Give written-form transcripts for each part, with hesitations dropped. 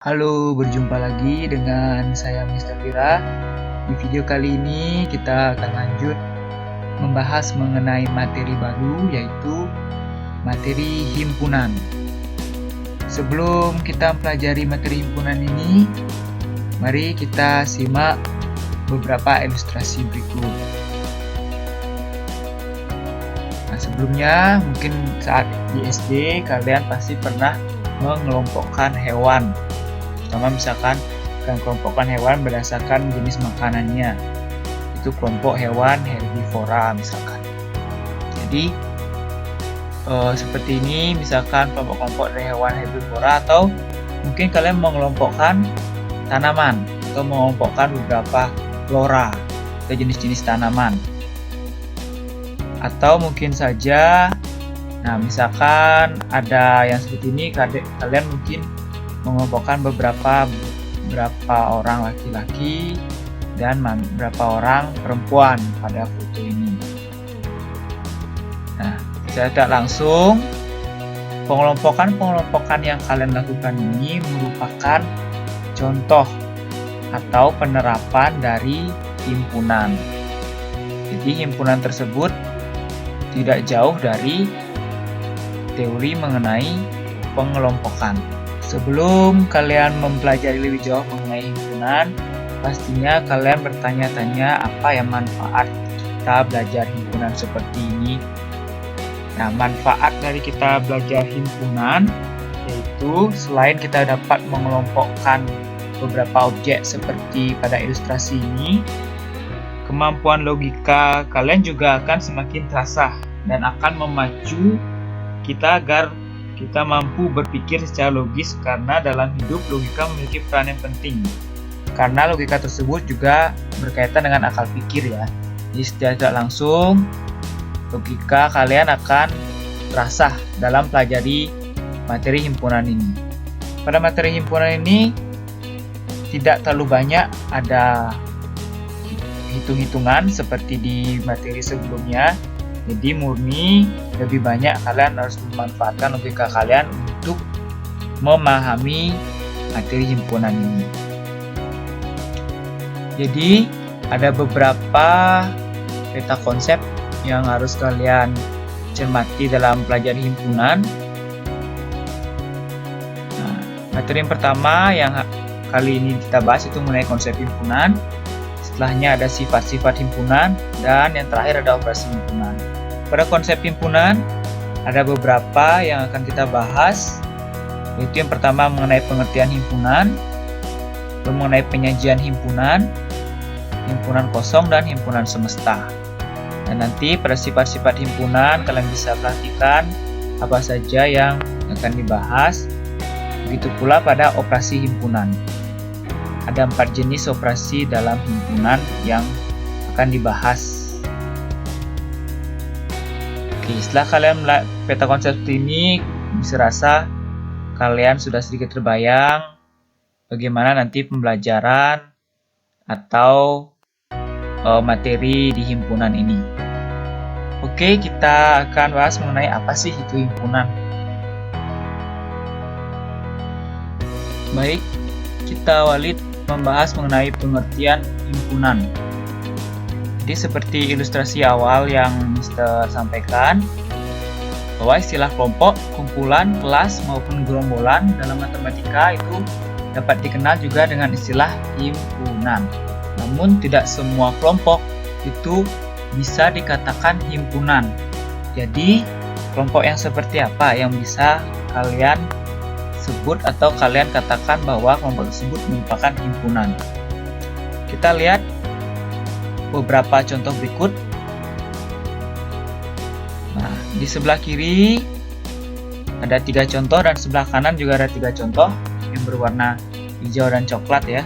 Halo, berjumpa lagi dengan saya Mr. Vira. Di video kali ini kita akan lanjut membahas mengenai materi baru, yaitu materi himpunan. Sebelum kita mempelajari materi himpunan ini, mari kita simak beberapa ilustrasi berikut. Nah, sebelumnya mungkin saat di SD kalian pasti pernah mengelompokkan hewan. Pertama misalkan kelompokkan hewan berdasarkan jenis makanannya. Itu kelompok hewan herbivora misalkan. Jadi seperti ini misalkan kelompok-kelompok dari hewan herbivora, atau mungkin kalian mengelompokkan tanaman atau mengelompokkan beberapa flora atau jenis-jenis tanaman. Atau mungkin saja, nah misalkan ada yang seperti ini, kalian mungkin mengelompokkan beberapa orang laki-laki dan beberapa orang perempuan pada foto ini. Nah, secara tidak langsung pengelompokan yang kalian lakukan ini merupakan contoh atau penerapan dari himpunan. Jadi himpunan tersebut tidak jauh dari teori mengenai pengelompokan. Sebelum kalian mempelajari lebih jauh mengenai himpunan, pastinya kalian bertanya-tanya apa yang manfaat kita belajar himpunan seperti ini. Nah, manfaat dari kita belajar himpunan yaitu selain kita dapat mengelompokkan beberapa objek seperti pada ilustrasi ini, kemampuan logika kalian juga akan semakin terasah dan akan memacu kita agar kita mampu berpikir secara logis, karena dalam hidup logika memiliki peran yang penting. Karena logika tersebut juga berkaitan dengan akal pikir ya. Jadi secara tidak langsung logika kalian akan terasah dalam pelajari materi himpunan ini. Pada materi himpunan ini tidak terlalu banyak ada hitung-hitungan seperti di materi sebelumnya. Jadi murni lebih banyak kalian harus memanfaatkan logika kalian untuk memahami materi himpunan ini. Jadi ada beberapa peta konsep yang harus kalian cermati dalam pelajari himpunan. Nah, materi yang pertama yang kali ini kita bahas itu mengenai konsep himpunan. Setelahnya ada sifat-sifat himpunan, dan yang terakhir ada operasi himpunan. Pada konsep himpunan ada beberapa yang akan kita bahas, yaitu yang pertama mengenai pengertian himpunan, mengenai penyajian himpunan, himpunan kosong, dan himpunan semesta. Dan nanti pada sifat-sifat himpunan kalian bisa perhatikan apa saja yang akan dibahas. Begitu pula pada operasi himpunan. Ada 4 jenis operasi dalam himpunan yang akan dibahas. Oke, setelah kalian melihat peta konsep ini, bisa rasa kalian sudah sedikit terbayang bagaimana nanti pembelajaran atau materi di himpunan ini. Oke, kita akan bahas mengenai apa sih itu himpunan. Baik, kita awali membahas mengenai pengertian himpunan. Jadi seperti ilustrasi awal yang Mr. sampaikan, bahwa istilah kelompok, kumpulan, kelas, maupun gerombolan dalam matematika itu dapat dikenal juga dengan istilah himpunan. Namun tidak semua kelompok itu bisa dikatakan himpunan. Jadi kelompok yang seperti apa yang bisa kalian sebut atau kalian katakan bahwa kelompok tersebut merupakan himpunan? Kita lihat beberapa contoh berikut. Nah, di sebelah kiri ada 3 contoh dan sebelah kanan juga ada 3 contoh yang berwarna hijau dan coklat ya.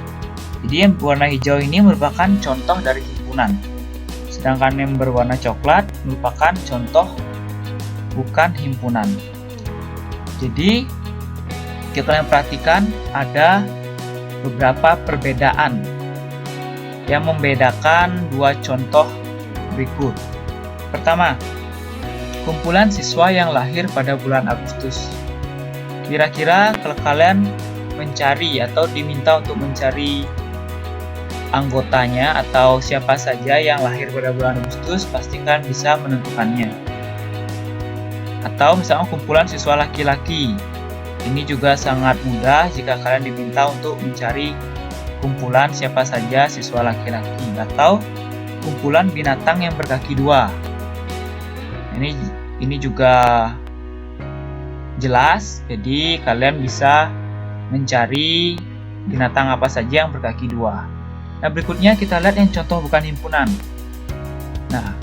Jadi yang berwarna hijau ini merupakan contoh dari himpunan. Sedangkan yang berwarna coklat merupakan contoh bukan himpunan. Jadi kita perhatikan ada beberapa perbedaan yang membedakan 2 contoh berikut. Pertama, kumpulan siswa yang lahir pada bulan Agustus. Kira-kira kalau kalian mencari atau diminta untuk mencari anggotanya atau siapa saja yang lahir pada bulan Agustus, pastikan bisa menentukannya. Atau misalnya kumpulan siswa laki-laki. Ini juga sangat mudah jika kalian diminta untuk mencari kumpulan siapa saja siswa laki-laki. Atau kumpulan binatang yang berkaki dua. Ini juga jelas, jadi kalian bisa mencari binatang apa saja yang berkaki dua. Nah, berikutnya kita lihat yang contoh bukan himpunan. Nah,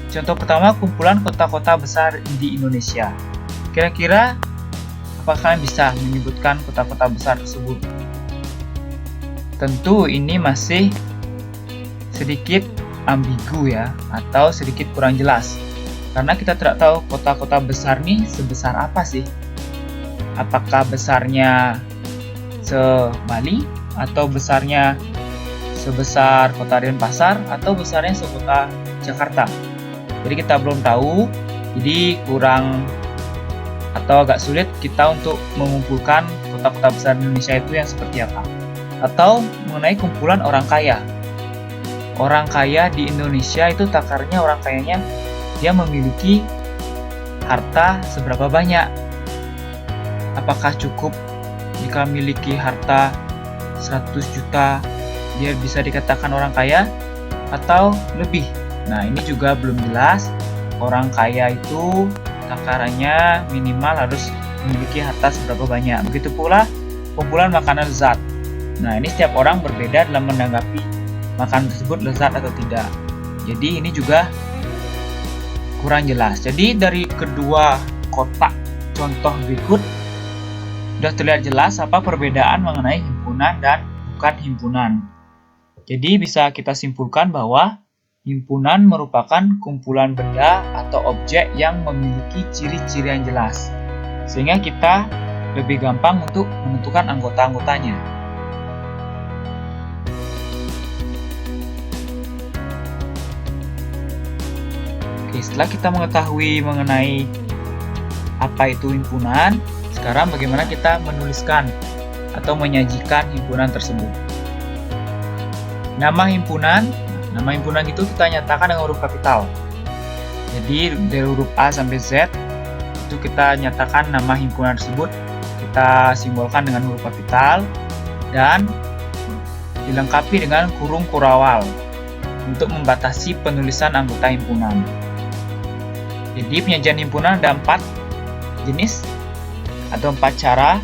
contoh pertama kumpulan kota-kota besar di Indonesia. Kira-kira apakah kalian bisa menyebutkan kota-kota besar tersebut? Tentu ini masih sedikit ambigu ya, atau sedikit kurang jelas. Karena kita tidak tahu kota-kota besar nih sebesar apa sih? Apakah besarnya se-Bali atau besarnya sebesar kota Denpasar atau besarnya sekota Jakarta? Jadi kita belum tahu, jadi kurang atau agak sulit kita untuk mengumpulkan kota-kota besar Indonesia itu yang seperti apa. Atau mengenai kumpulan orang kaya. Orang kaya di Indonesia itu takarnya orang kayanya dia memiliki harta seberapa banyak. Apakah cukup jika memiliki harta 100 juta dia bisa dikatakan orang kaya atau lebih? Nah, ini juga belum jelas. Orang kaya itu takarannya minimal harus memiliki harta seberapa banyak. Begitu pula kumpulan makanan lezat. Nah, ini setiap orang berbeda dalam menanggapi makanan tersebut lezat atau tidak. Jadi ini juga kurang jelas. Jadi dari kedua kotak contoh berikut sudah terlihat jelas apa perbedaan mengenai himpunan dan bukan himpunan. Jadi bisa kita simpulkan bahwa himpunan merupakan kumpulan benda atau objek yang memiliki ciri-ciri yang jelas, sehingga kita lebih gampang untuk menentukan anggota-anggotanya. Oke, setelah kita mengetahui mengenai apa itu himpunan, sekarang bagaimana kita menuliskan atau menyajikan himpunan tersebut. Nama himpunan itu kita nyatakan dengan huruf kapital. Jadi dari huruf A sampai Z itu kita nyatakan nama himpunan tersebut, kita simbolkan dengan huruf kapital dan dilengkapi dengan kurung kurawal untuk membatasi penulisan anggota himpunan. Jadi penyajian himpunan ada 4 jenis atau 4 cara: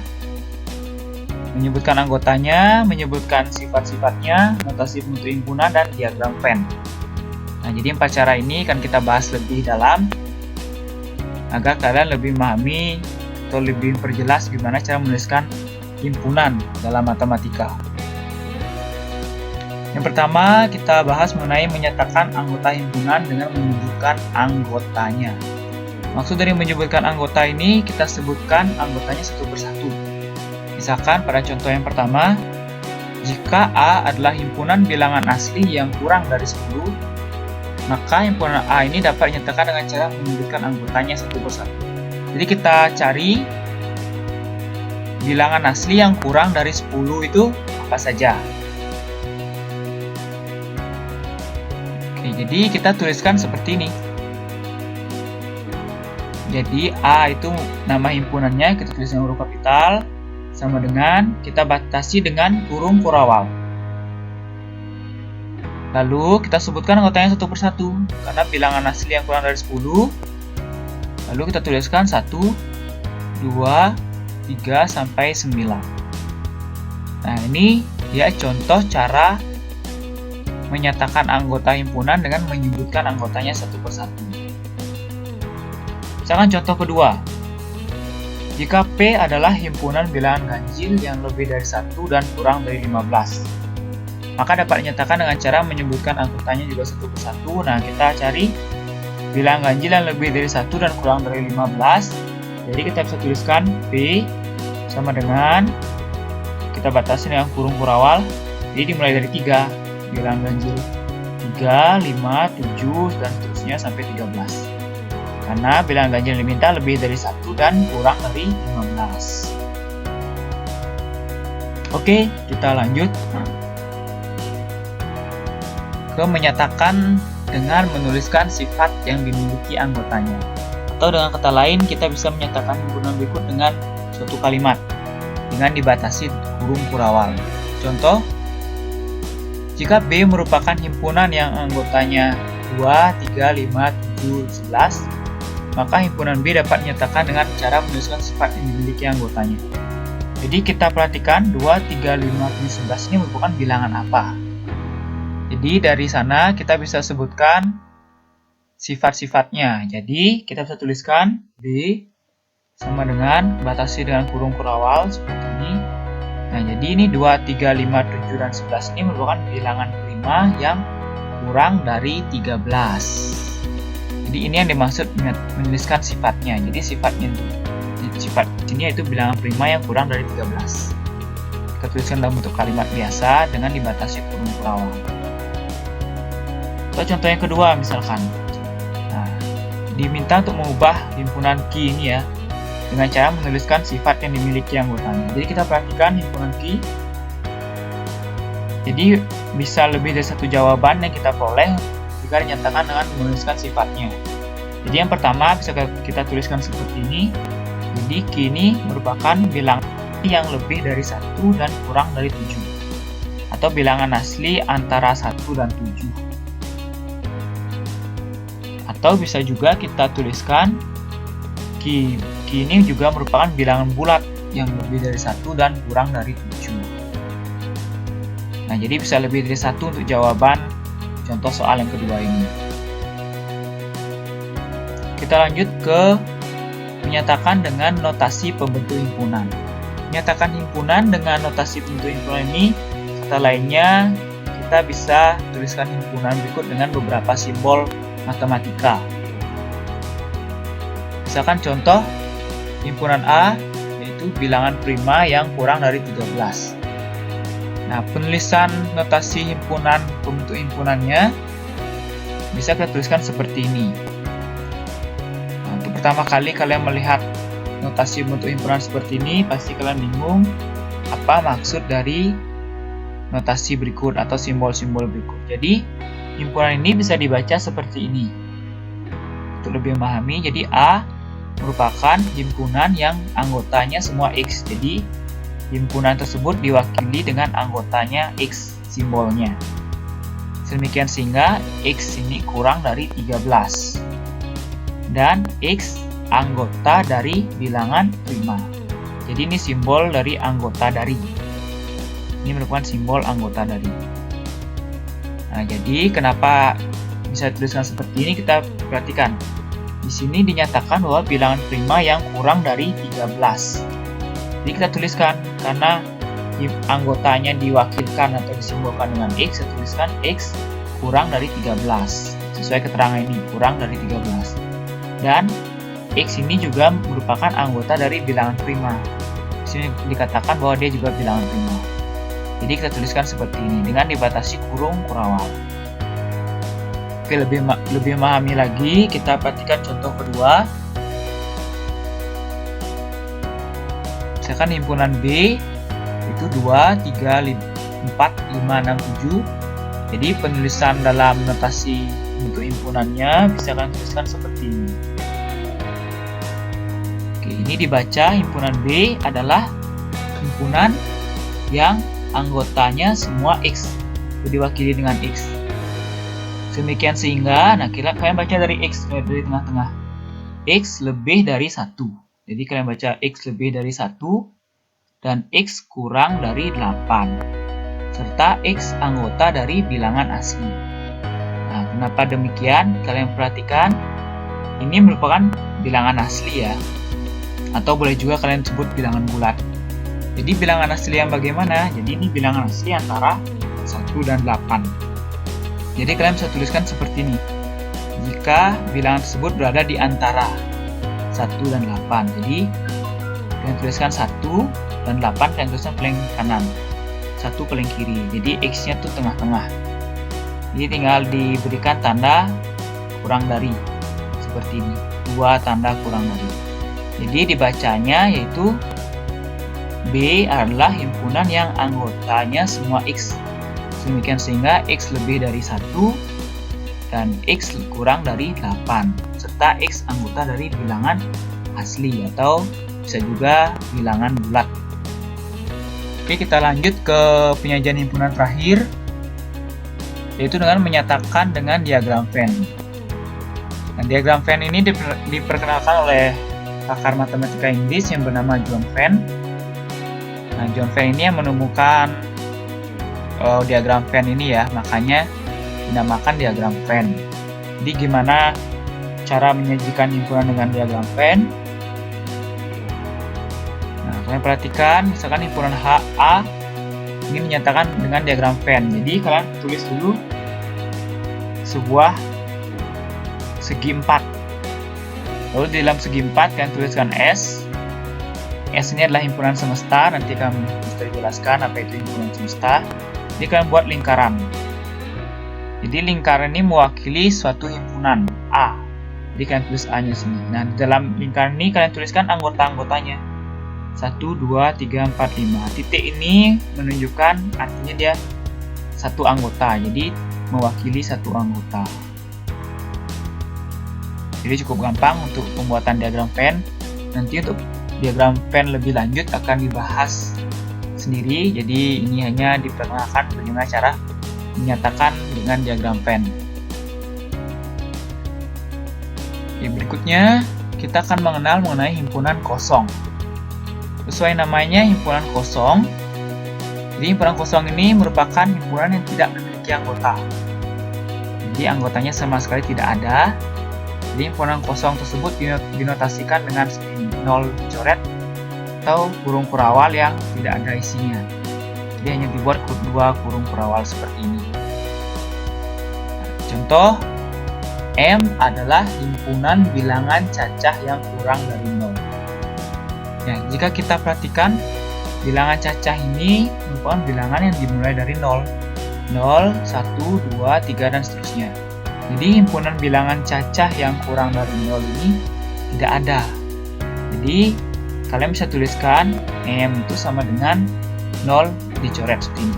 menyebutkan anggotanya, menyebutkan sifat-sifatnya, notasi pembentuk himpunan, dan diagram Venn. Nah, jadi 4 cara ini akan kita bahas lebih dalam agar kalian lebih memahami atau lebih memperjelas gimana cara menuliskan himpunan dalam matematika. Yang pertama, kita bahas mengenai menyatakan anggota himpunan dengan menyebutkan anggotanya. Maksud dari menyebutkan anggota ini, kita sebutkan anggotanya satu persatu. Misalkan pada contoh yang pertama, jika A adalah himpunan bilangan asli yang kurang dari 10, maka himpunan A ini dapat dinyatakan dengan cara menyebutkan anggotanya satu persatu. Jadi kita cari bilangan asli yang kurang dari 10 itu apa saja. Oke, jadi kita tuliskan seperti ini. Jadi A itu nama himpunannya, kita tulis dengan huruf kapital, sama dengan kita batasi dengan kurung kurawal. Lalu kita sebutkan anggotanya satu persatu. Karena bilangan asli yang kurang dari 10, lalu kita tuliskan 1, 2, 3, sampai 9. Nah, ini ya contoh cara menyatakan anggota himpunan dengan menyebutkan anggotanya satu persatu. Misalkan contoh kedua, jika P adalah himpunan bilangan ganjil yang lebih dari 1 dan kurang dari 15, maka dapat dinyatakan dengan cara menyebutkan anggotanya juga satu persatu. Nah, kita cari bilangan ganjil yang lebih dari 1 dan kurang dari 15. Jadi kita bisa tuliskan P sama dengan, kita batasi dengan kurung kurawal. Jadi dimulai dari 3, bilangan ganjil 3, 5, 7, dan seterusnya sampai 13. Karena bilangan ganjil yang diminta lebih dari 1 dan kurang dari 15. Oke, kita lanjut ke menyatakan dengan menuliskan sifat yang dimiliki anggotanya. Atau dengan kata lain, kita bisa menyatakan himpunan berikut dengan suatu kalimat dengan dibatasi kurung kurawal. Contoh, jika B merupakan himpunan yang anggotanya 2, 3, 5, 7, 11, maka himpunan B dapat dinyatakan dengan cara menuliskan sifat yang dimiliki anggotanya. Jadi kita perhatikan 2, 3, 5, 11 ini merupakan bilangan apa. Jadi dari sana kita bisa sebutkan sifat-sifatnya. Jadi kita bisa tuliskan B sama dengan batasi dengan kurung kurawal seperti ini. Nah, jadi ini 2, 3, 5, 7, dan 11 ini merupakan bilangan prima yang kurang dari 13. Jadi ini yang dimaksud menuliskan sifatnya. Jadi sifat ini yaitu bilangan prima yang kurang dari 13. Kita tuliskan dalam bentuk kalimat biasa dengan dibatasi kurung kurawal. Atau contoh yang kedua misalkan. Nah, diminta untuk mengubah himpunan Q ini ya, dengan cara menuliskan sifat yang dimiliki anggotanya. Jadi kita perhatikan himpunan Q. Jadi bisa lebih dari satu jawaban yang kita peroleh jika dinyatakan dengan menuliskan sifatnya. Jadi yang pertama bisa kita tuliskan seperti ini. Jadi Q ini merupakan bilangan yang lebih dari 1 dan kurang dari 7. Atau bilangan asli antara 1 dan 7. Atau bisa juga kita tuliskan Q ini juga merupakan bilangan bulat yang lebih dari 1 dan kurang dari 7. Nah, jadi bisa lebih dari 1 untuk jawaban contoh soal yang kedua ini. Kita lanjut ke menyatakan dengan notasi pembentuk himpunan. Menyatakan himpunan dengan notasi pembentuk himpunan ini, kata lainnya kita bisa tuliskan himpunan berikut dengan beberapa simbol matematika. Misalkan contoh himpunan A yaitu bilangan prima yang kurang dari 13. Nah, penulisan notasi himpunan pembentuk himpunannya bisa kita tuliskan seperti ini. Nah, untuk pertama kali kalian melihat notasi pembentuk himpunan seperti ini, pasti kalian bingung apa maksud dari notasi berikut atau simbol-simbol berikut. Jadi, himpunan ini bisa dibaca seperti ini. Untuk lebih memahami, jadi A merupakan himpunan yang anggotanya semua X. Jadi, himpunan tersebut diwakili dengan anggotanya X simbolnya. Sedemikian sehingga X ini kurang dari 13. Dan X anggota dari bilangan prima. Jadi ini simbol dari anggota dari. Ini merupakan simbol anggota dari. Nah, jadi kenapa bisa dituliskan seperti ini, kita perhatikan. Di sini dinyatakan bahwa bilangan prima yang kurang dari 13. Jadi kita tuliskan karena anggotanya diwakilkan atau disimbolkan dengan X, kita tuliskan X kurang dari 13. Sesuai keterangan ini, kurang dari 13. Dan X ini juga merupakan anggota dari bilangan prima. Di sini dikatakan bahwa dia juga bilangan prima. Jadi kita tuliskan seperti ini dengan dibatasi kurung kurawal. Oke, lebih memahami lagi, kita perhatikan contoh kedua. Misalkan himpunan B itu 2, 3, 4, 5, 6, 7. Jadi penulisan dalam notasi untuk himpunannya bisa kalian tuliskan seperti ini. Oke, ini dibaca himpunan B adalah himpunan yang anggotanya semua X, diwakili dengan X. Demikian sehingga, nah kalian baca dari X, dari tengah-tengah. X lebih dari 1. Jadi kalian baca X lebih dari 1 dan X kurang dari 8. Serta X anggota dari bilangan asli. Nah, kenapa demikian? Kalian perhatikan, ini merupakan bilangan asli ya. Atau boleh juga kalian sebut bilangan bulat. Jadi bilangan asli yang bagaimana? Jadi ini bilangan asli antara 1 dan 8. Jadi kalian bisa tuliskan seperti ini. Jika bilangan tersebut berada di antara 1 dan 8. Jadi kalian tuliskan 1 dan 8, kalian tuliskan paling kanan. 1 paling kiri. Jadi X-nya tuh tengah-tengah. Jadi tinggal diberikan tanda kurang dari. Seperti ini. 2 tanda kurang dari. Jadi dibacanya yaitu B adalah himpunan yang anggotanya semua X. Demikian sehingga X lebih dari 1 dan X kurang dari 8, serta X anggota dari bilangan asli atau bisa juga bilangan bulat. Oke, kita lanjut ke penyajian himpunan terakhir, yaitu dengan menyatakan dengan diagram Venn. Nah, diagram Venn ini diperkenalkan oleh pakar matematika Inggris yang bernama John Venn. Nah, John Venn ini yang menemukan diagram Venn ini ya, makanya dinamakan diagram Venn. Jadi gimana cara menyajikan himpunan dengan diagram Venn? Nah, kalian perhatikan, misalkan himpunan HA ini menyatakan dengan diagram Venn. Jadi kalian tulis dulu sebuah segi 4. Lalu di dalam segi 4 kalian tuliskan S. S ini adalah himpunan semesta, nanti kami bisa jelaskan apa itu himpunan semesta. Jadi kalian buat lingkaran. Jadi lingkaran ini mewakili suatu himpunan A. Jadi kalian tulis A-nya sini. Nah, di dalam lingkaran ini kalian tuliskan anggota-anggotanya. 1, 2, 3, 4, 5. Titik ini menunjukkan artinya dia satu anggota. Jadi mewakili satu anggota. Jadi cukup gampang untuk pembuatan diagram Venn. Nanti untuk diagram Venn lebih lanjut akan dibahas sendiri, jadi ini hanya diperkenalkan bagaimana cara menyatakan dengan diagram Venn. Oke, berikutnya kita akan mengenal mengenai himpunan kosong. Sesuai namanya, himpunan kosong. Jadi himpunan kosong ini merupakan himpunan yang tidak memiliki anggota. Jadi anggotanya sama sekali tidak ada. Jadi himpunan kosong tersebut dinotasikan dengan seperti 0 dicoret atau kurung kurawal yang tidak ada isinya. Jadi hanya dibuat dua kurung kurawal seperti ini. Contoh, M adalah himpunan bilangan cacah yang kurang dari 0. Ya, jika kita perhatikan, bilangan cacah ini merupakan bilangan yang dimulai dari 0. 0, 1, 2, 3, dan seterusnya. Jadi himpunan bilangan cacah yang kurang dari 0 ini tidak ada. Jadi kalian bisa tuliskan M itu sama dengan 0 dicoret seperti ini.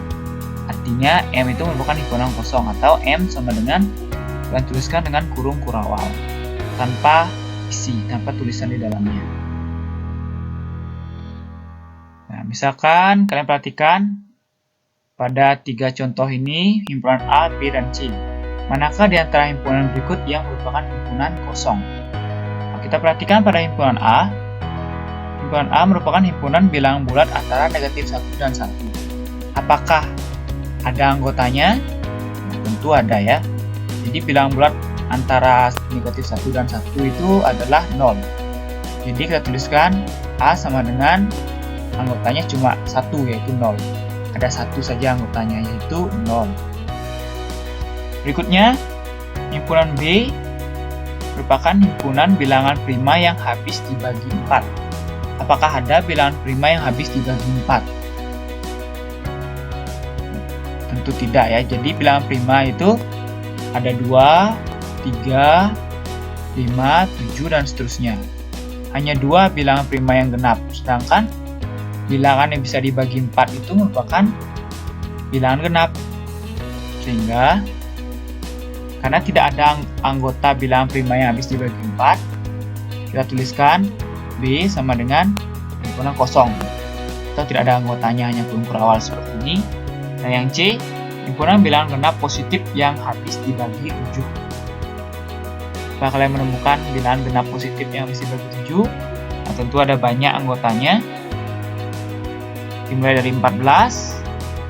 Artinya M itu merupakan himpunan kosong, atau M sama dengan kalian tuliskan dengan kurung kurawal tanpa isi, tanpa tulisan di dalamnya. Nah, misalkan kalian perhatikan pada 3 contoh ini, himpunan A, B, dan C. Manakah di antara himpunan berikut yang merupakan himpunan kosong? Nah, kita perhatikan pada himpunan A. Himpunan A merupakan himpunan bilangan bulat antara negatif 1 dan 1. Apakah ada anggotanya? Nah, tentu ada ya. Jadi bilangan bulat antara negatif 1 dan 1 itu adalah 0. Jadi kita tuliskan A sama dengan anggotanya cuma 1, yaitu 0. Ada 1 saja anggotanya, yaitu 0. Berikutnya, himpunan B merupakan himpunan bilangan prima yang habis dibagi 4. Apakah ada bilangan prima yang habis dibagi 4? Tentu tidak ya. Jadi bilangan prima itu ada 2, 3, 5, 7, dan seterusnya. Hanya 2 bilangan prima yang genap. Sedangkan bilangan yang bisa dibagi 4 itu merupakan bilangan genap. Sehingga karena tidak ada anggota bilangan prima yang habis dibagi 4, kita tuliskan B sama dengan himpunan kosong, atau tidak ada anggotanya, hanya kurung kurawal seperti ini. Nah, yang C, himpunan bilangan genap positif yang habis dibagi 7. Jika kalian menemukan bilangan genap positif yang habis dibagi 7, nah tentu ada banyak anggotanya. Dimulai dari 14,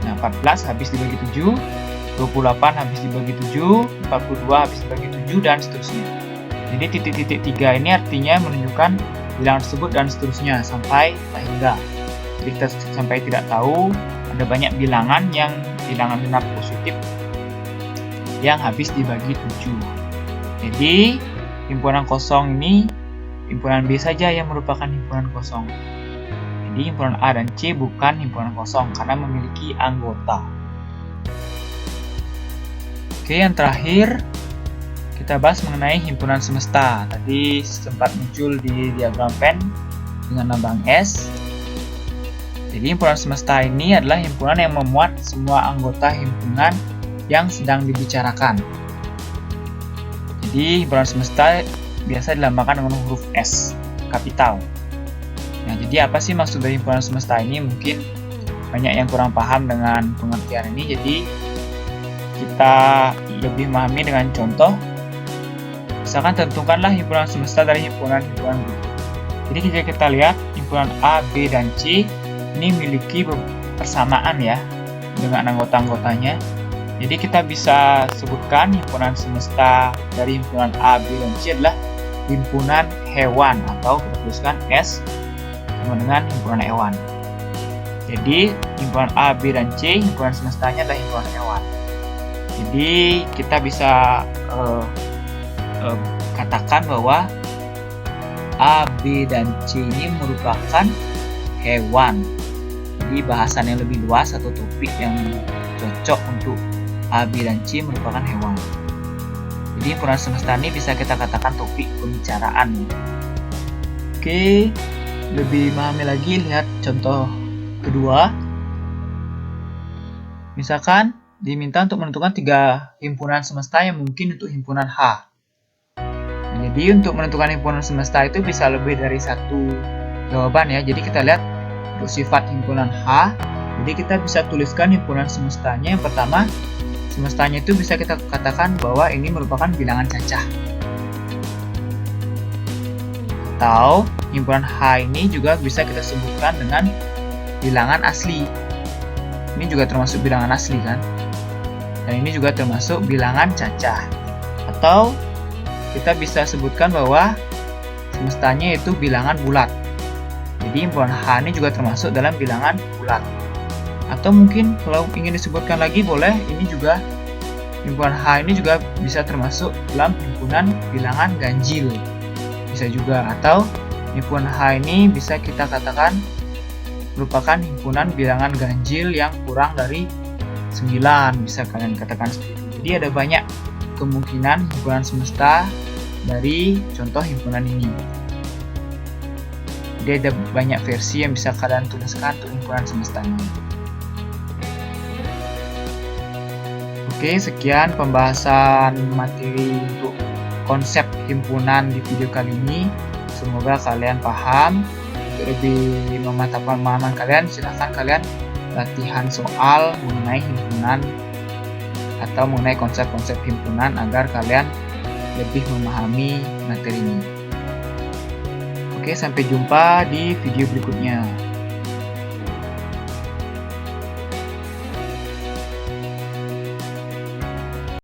nah 14 habis dibagi 7, 28 habis dibagi 7, 42 habis dibagi 7, dan seterusnya. Jadi titik-titik 3 ini artinya menunjukkan bilangan tersebut dan seterusnya sampai hingga. Jadi kita sampai tidak tahu ada banyak bilangan yang bilangan genap positif yang habis dibagi 7. Jadi himpunan kosong ini, himpunan B saja yang merupakan himpunan kosong. Jadi himpunan A dan C bukan himpunan kosong karena memiliki anggota. Oke, yang terakhir kita bahas mengenai himpunan semesta. Tadi sempat muncul di diagram Venn dengan lambang S. Jadi himpunan semesta ini adalah himpunan yang memuat semua anggota himpunan yang sedang dibicarakan. Jadi himpunan semesta biasa dilambangkan dengan huruf S, kapital. Nah, jadi apa sih maksud dari himpunan semesta ini? Mungkin banyak yang kurang paham dengan pengertian ini, jadi kita lebih memahami dengan contoh. Misalkan tentukanlah himpunan semesta dari himpunan-himpunan berikut. Jadi jika kita lihat himpunan A, B, dan C ini memiliki persamaan ya dengan anggota-anggotanya. Jadi kita bisa sebutkan himpunan semesta dari himpunan A, B, dan C adalah himpunan hewan, atau kita tuliskan S sama dengan himpunan hewan. Jadi himpunan A, B, dan C himpunan semestanya adalah himpunan hewan. Jadi kita bisa katakan bahwa A, B, dan C ini merupakan hewan. Jadi bahasan yang lebih luas atau topik yang cocok untuk A, B, dan C merupakan hewan. Jadi himpunan semesta ini bisa kita katakan topik pembicaraan. Oke, lebih memahami lagi, lihat contoh kedua. Misalkan diminta untuk menentukan 3 himpunan semesta yang mungkin untuk himpunan H. Jadi untuk menentukan himpunan semesta itu bisa lebih dari satu jawaban ya. Jadi kita lihat untuk sifat himpunan H, jadi kita bisa tuliskan himpunan semestanya. Yang pertama, semestanya itu bisa kita katakan bahwa ini merupakan bilangan cacah. Atau himpunan H ini juga bisa kita sebutkan dengan bilangan asli. Ini juga termasuk bilangan asli kan? Dan ini juga termasuk bilangan cacah. Atau kita bisa sebutkan bahwa semestanya itu bilangan bulat. Jadi himpunan H ini juga termasuk dalam bilangan bulat. Atau mungkin kalau ingin disebutkan lagi boleh, ini juga himpunan H ini juga bisa termasuk dalam himpunan bilangan ganjil. Bisa juga. Atau himpunan H ini bisa kita katakan merupakan himpunan bilangan ganjil yang kurang dari 9, bisa kalian katakan seperti itu. Jadi ada banyak kemungkinan himpunan semesta dari contoh himpunan ini. Jadi ada banyak versi yang bisa kalian tuliskan untuk himpunan semesta ini. Oke, sekian pembahasan materi untuk konsep himpunan di video kali ini. Semoga kalian paham. Untuk lebih memantapkan pemahaman kalian, silahkan kalian latihan soal mengenai himpunan atau mengenai konsep-konsep himpunan agar kalian lebih memahami materi ini. Oke, sampai jumpa di video berikutnya.